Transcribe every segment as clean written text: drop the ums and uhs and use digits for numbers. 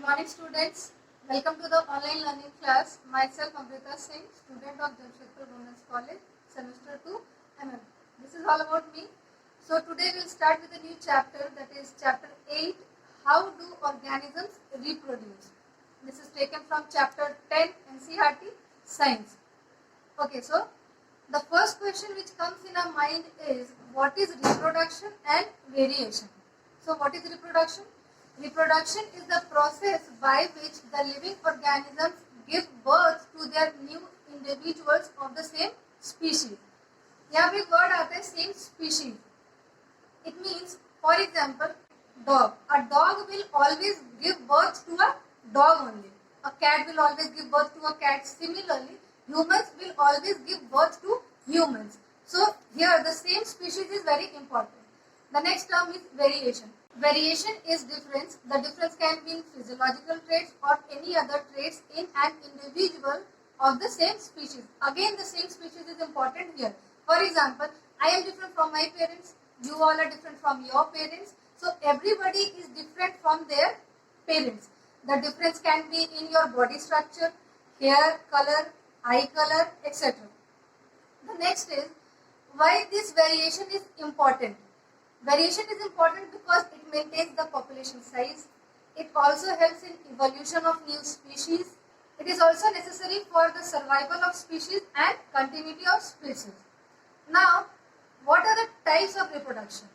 morning, students. Welcome to the online learning class. Myself, Amrita Singh, student of Jamshedpur Women's College, semester 2, MM. This is all about me. So today we'll start with a new chapter, that is chapter 8, How do organisms reproduce? This is taken from chapter 10, NCERT, Science. Okay, so the first question which comes in our mind is, what is reproduction and variation? So what is reproduction? Reproduction is the process by which the living organisms give birth to their new individuals of the same species. यहाँ पे word आता है same species. It means, for example, dog. A dog will always give birth to a dog only. A cat will always give birth to a cat. Similarly, humans will always give birth to humans. So here the same species is very important. The next term is variation. Variation is difference. The difference can be in physiological traits or any other traits in an individual of the same species. Again, the same species is important here. For example, I am different from my parents. You all are different from your parents. So everybody is different from their parents. The difference can be in your body structure, hair color, eye color, etc. The next is why this variation is important. Variation is important because it maintains the population size. It also helps in evolution of new species. It is also necessary for the survival of species and continuity of species. Now, what are the types of reproduction?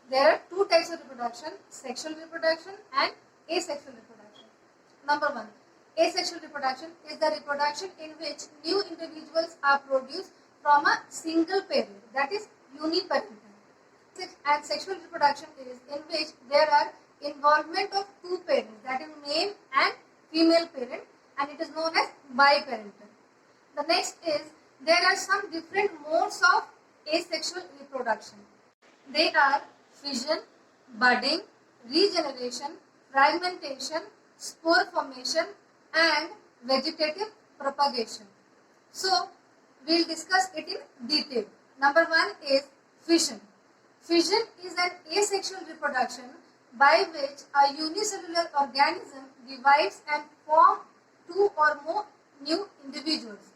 There are two types of reproduction, sexual reproduction and asexual reproduction. Number one, asexual reproduction is the reproduction in which new individuals are produced from a single parent, that is uniparental. And sexual reproduction is in which there are involvement of two parents, that is male and female parent, and it is known as biparental. The next is there are some different modes of asexual reproduction. They are fission, budding, regeneration, fragmentation, spore formation, and vegetative propagation. So we will discuss it in detail. Number one is fission. Fission is an asexual reproduction by which a unicellular organism divides and forms two or more new individuals.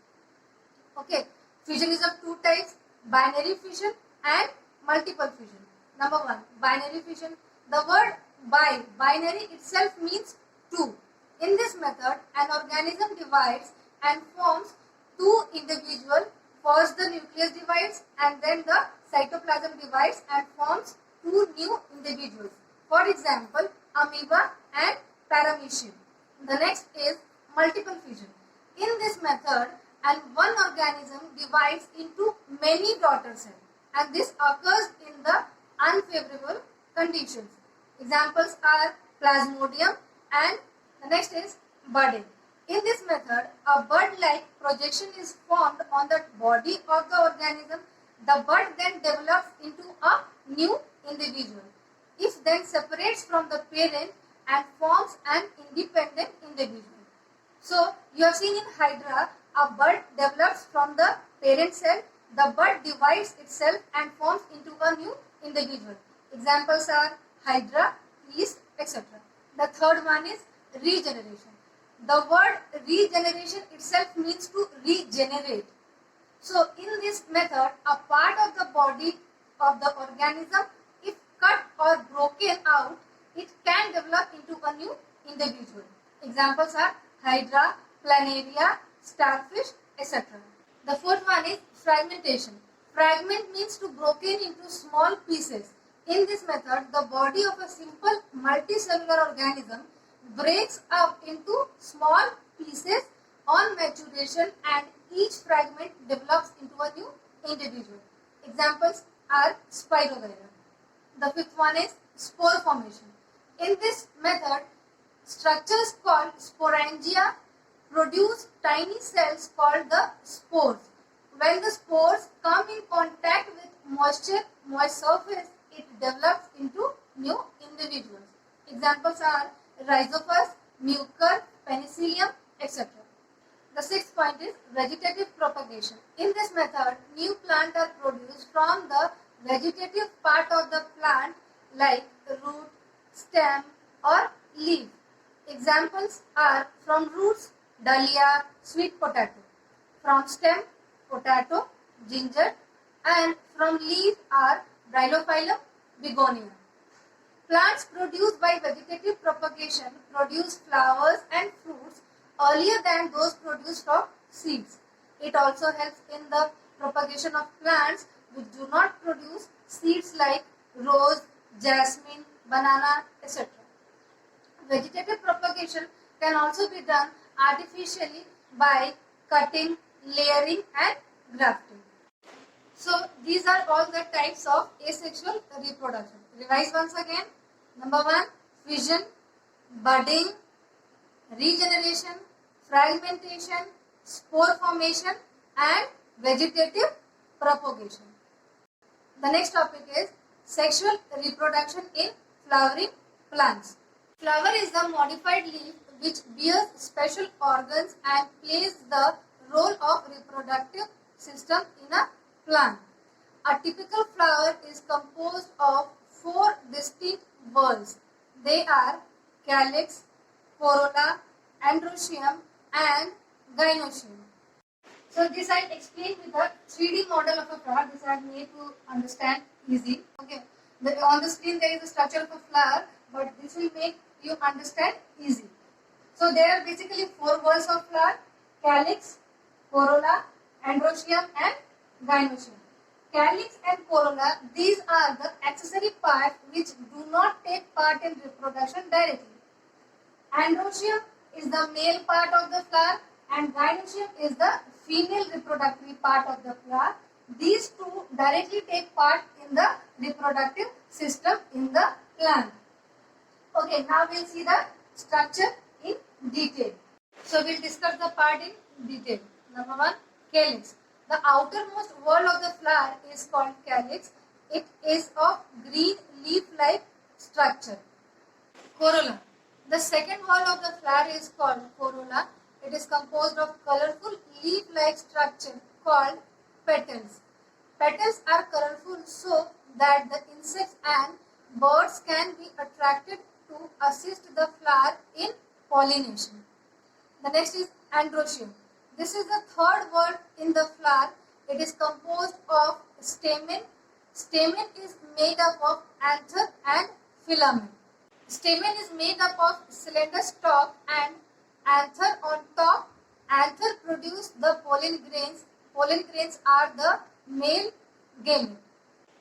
Okay, fission is of two types, binary fission and multiple fission. Number one, binary fission. The word binary itself means two. In this method, an organism divides and forms two individuals. First the nucleus divides and then the cytoplasm divides and forms two new individuals. For example, amoeba and paramecium. The next is multiple fission. In this method, one organism divides into many daughter cells, and this occurs in the unfavorable conditions. Examples are plasmodium, and the next is budding. In this method, a bud-like projection is formed on the body of the organism. The bud then develops into a new individual. It then separates from the parent and forms an independent individual. So, you have seen in Hydra, a bud develops from the parent cell. The bud divides itself and forms into a new individual. Examples are Hydra, yeast, etc. The third one is regeneration. The word regeneration itself means to regenerate. So, in this method, a part of the body of the organism, if cut or broken out, it can develop into a new individual. Examples are Hydra, Planaria, starfish, etc. The fourth one is fragmentation. Fragment means to broken into small pieces. In this method, the body of a simple multicellular organism breaks up into small pieces on maturation, and each fragment develops into a new individual. Examples are Spirogyra. The fifth one is spore formation. In this method, structures called sporangia produce tiny cells called the spores. When the spores come in contact with moist surface, it develops into new individuals. Examples are Rhizopus, Mucor, Penicillium, etc. The sixth point is vegetative propagation. In this method, new plants are produced from the vegetative part of the plant like root, stem or leaf. Examples are from roots, dahlia, sweet potato. From stem, potato, ginger, and from leaves are Bryophyllum, begonia. Plants produced by vegetative propagation produce flowers and fruits earlier than those produced from seeds. It also helps in the propagation of plants which do not produce seeds like rose, jasmine, banana, etc. Vegetative propagation can also be done artificially by cutting, layering and grafting. So these are all the types of asexual reproduction. Revise once again. Number 1, fission, budding, regeneration, fragmentation, spore formation and vegetative propagation. The next topic is sexual reproduction in flowering plants. Flower is the modified leaf which bears special organs and plays the role of reproductive system in a plant. A typical flower is composed of 4 distinct whorls. They are calyx, corolla, androecium and gynoecium. So this I explained with a 3D model of a flower. This I made to understand easy. Okay. On the screen there is a structure of a flower, but this will make you understand easy. So there are basically 4 whorls of flower: calyx, corolla, androecium and gynoecium. Calyx and corolla, these are the accessory parts which do not take part in reproduction directly. Androecium is the male part of the flower and gynoecium is the female reproductory part of the flower. These two directly take part in the reproductive system in the plant. Okay, now we'll see the structure in detail. So we'll discuss the part in detail. Number 1, calyx. The outermost whorl of the flower is called calyx. It is of green leaf-like structure. Corolla. The second whorl of the flower is called corolla. It is composed of colorful leaf-like structure called petals. Petals are colorful so that the insects and birds can be attracted to assist the flower in pollination. The next is androecium. This is the third whorl in the flower. It is composed of stamen. Stamen is made up of anther and filament. Stamen is made up of slender stalk and anther on top. Anther produce the pollen grains. Pollen grains are the male gamete.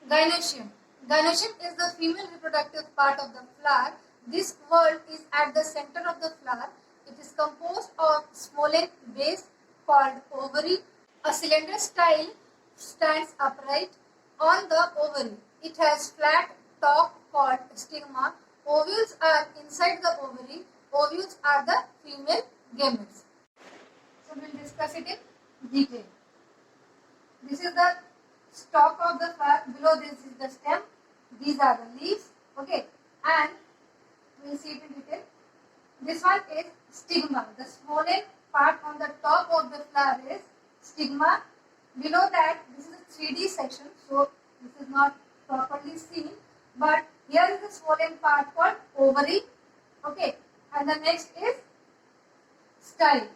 Gynoecium. Gynoecium is the female reproductive part of the flower. This whorl is at the center of the flower. It is composed of swollen base called ovary. A cylinder style stands upright on the ovary. It has flat top called stigma. Ovules are inside the ovary. Ovules are the female gametes. So we will discuss it in detail. This is the stalk of the flower. Below this is the stem. These are the leaves. Okay, and we will see it in detail. This one is stigma. The swollen part on the top of the flower is stigma. Below that, this is a 3D section, so this is not properly seen. But here is the swollen part called ovary. Okay, and the next is style.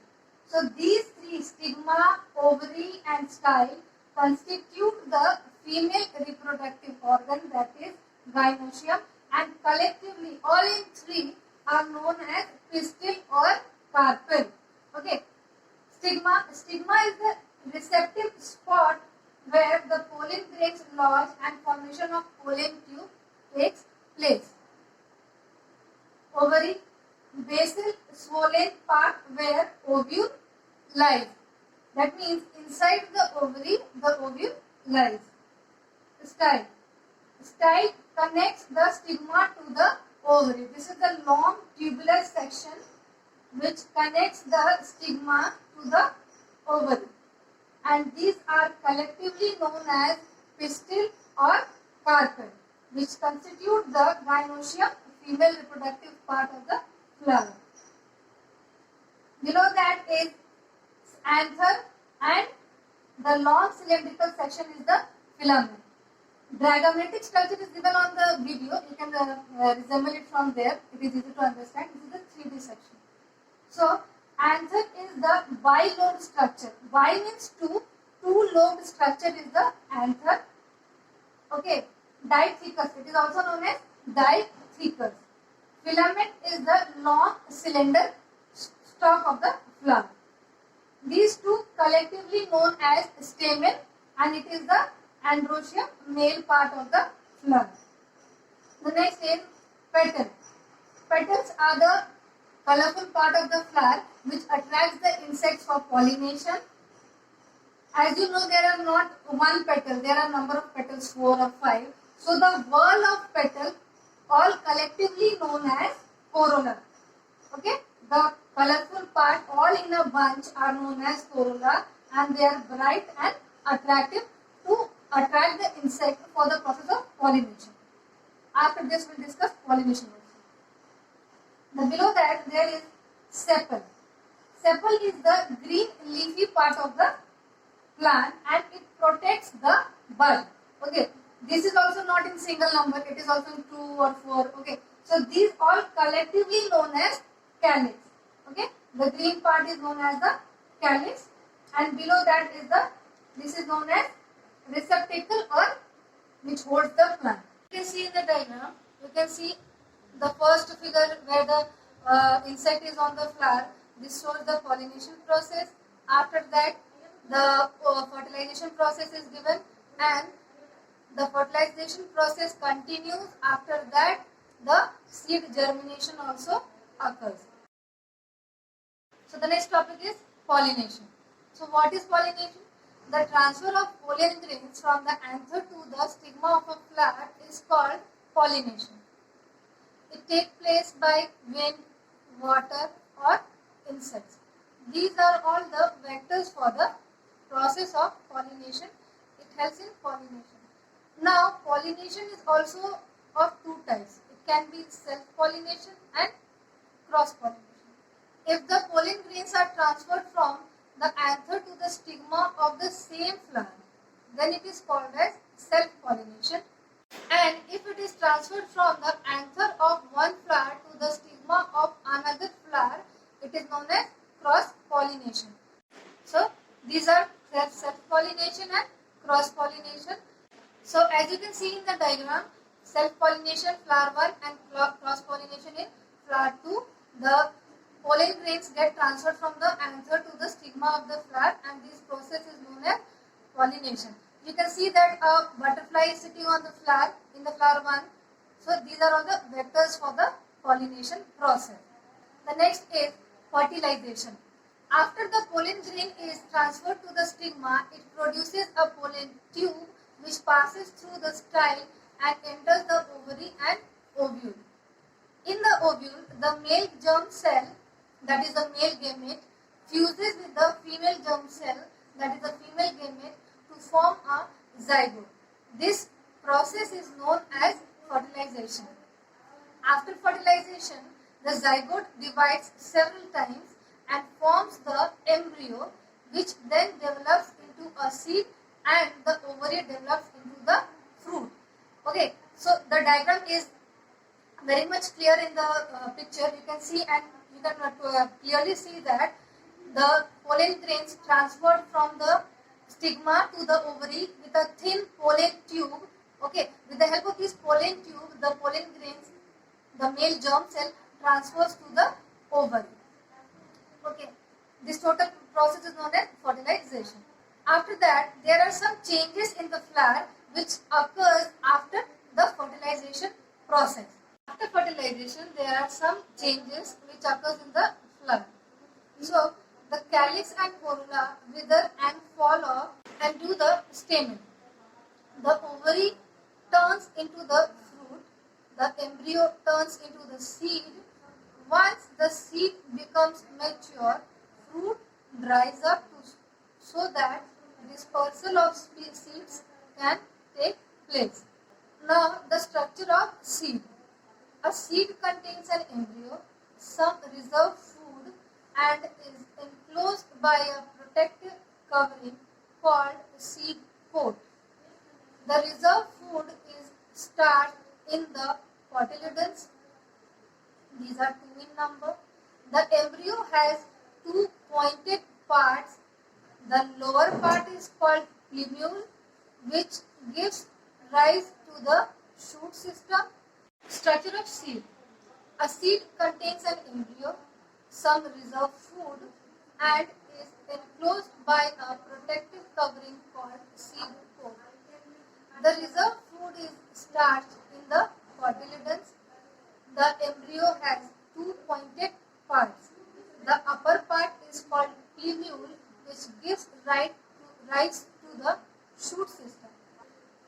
So these 3, stigma, ovary and style, constitute the female reproductive organ, that is gynoecium, and collectively all in 3 are known as pistil or carpel. Okay. Stigma is the receptive spot where the pollen grains lodge and formation of pollen tube takes place. Ovary, basal swollen part where ovule lies. That means inside the ovule lies. Style. Style connects the stigma to the ovary. This is the long tubular section which connects the stigma to the ovary, and these are collectively known as pistil or carpel, which constitute the gynoecium, female reproductive part of the flower. Below that is anther, and the long cylindrical section is the filament. Diagrammatic structure is given on the video. You can resemble it from there. It is easy to understand. This is the 3D section. So anther is the bi-lobed structure. Bi means two. Two-lobed structure is the anther. Okay. Diathecus. It is also known as diathecus. Filament is the long cylinder stalk of the flower. These two collectively known as stamen, and it is the androecium, male part of the flower. The next is petal. Petals are the colorful part of the flower which attracts the insects for pollination. As you know, there are not one petal, there are number of petals, 4 or 5. So the whorl of petal, all collectively known as corolla. Okay, the colorful part all in a bunch are known as corolla, and they are bright and attractive to attract the insect for the process of pollination. After this, we will discuss pollination also. Below that, there is sepal. Sepal is the green leafy part of the plant, and it protects the bud. Okay, this is also not in single number, it is also in 2 or 4. Okay, so these all collectively known as calyx. Okay, the green part is known as the calyx, and below that is this is known as receptacle, or which holds the plant. You can see in the diagram, you can see the first figure where the insect is on the flower. This shows the pollination process. After that, the fertilization process is given, and the fertilization process continues. After that, the seed germination also occurs. So the next topic is pollination. So what is pollination? The transfer of pollen grains from the anther to the stigma of a flower is called pollination. It takes place by wind, water, or insects. These are all the vectors for the process of pollination. It helps in pollination. Now, pollination is also of two types. It can be self-pollination and cross-pollination. If the pollen grains are transferred from the anther to the stigma of the same flower, then it is called as self-pollination. And if it is transferred from the anther of one flower to the stigma of another flower, it is known as cross-pollination. So, these are self-pollination and cross-pollination. So, as you can see in the diagram, self-pollination flower 1 and cross-pollination in flower 2, the pollen grains get transferred from the anther to the stigma of the flower, and this process is known as pollination. You can see that a butterfly is sitting on the flower in the flower 1. So these are all the vectors for the pollination process. The next is fertilization. After the pollen grain is transferred to the stigma, it produces a pollen tube which passes through the style and enters the ovary and ovule. In the ovule, the male germ cell, that is the male gamete, fuses with the female germ cell, that is the female gamete, to form a zygote. This process is known as fertilization. After fertilization, the zygote divides several times and forms the embryo, which then develops into a seed, and the ovary develops into the fruit. Okay, so the diagram is very much clear in the picture. You can see, and you can clearly see that the pollen grains transferred from the stigma to the ovary with a thin pollen tube. Okay, with the help of this pollen tube, the pollen grains, the male germ cell, transfers to the ovary. Okay, this total process is known as fertilization. After that, there are some changes in the flower which occurs after the fertilization process. After fertilization, there are some changes which occurs in the flower. So, the calyx and corolla wither and fall off and do the stamen. The ovary turns into the fruit. The embryo turns into the seed. Once the seed becomes mature, fruit dries up so that dispersal of seeds can take place. Now, the structure of seed. A seed contains an embryo, some reserve food, and is enclosed by a protective covering called seed coat. The reserve food is starch in the cotyledons. These are 2 in number. The embryo has two pointed parts. The lower part is called plumule, which gives rise to the shoot system. Structure of seed. A seed contains an embryo, some reserve food, and is enclosed by a protective covering called seed coat. The reserve food is starch in the cotyledons. The embryo has two pointed parts. The upper part is called plumule, which gives rise to the shoot system.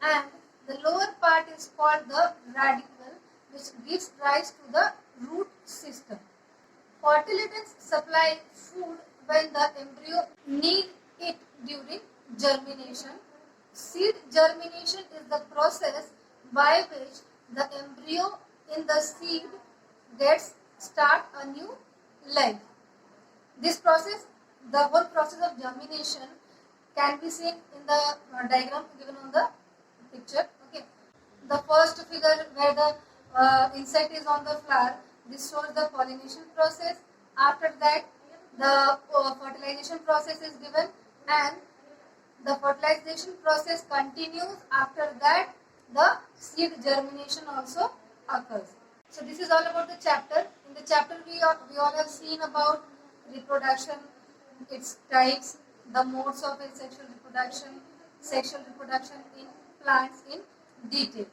And the lower part is called the radicle, which gives rise to the root system. Cotyledons supply food when the embryo needs it during germination. Seed germination is the process by which the embryo in the seed gets start a new life. This process, the whole process of germination, can be seen in the diagram given on the picture. Okay, the first figure where the insect is on the flower, this shows the pollination process. After that, the fertilization process is given, and the fertilization process continues. After that, the seed germination also occurs. So this is all about the chapter. In the chapter, we all have seen about reproduction, its types, the modes of asexual reproduction, sexual reproduction in plants in detail.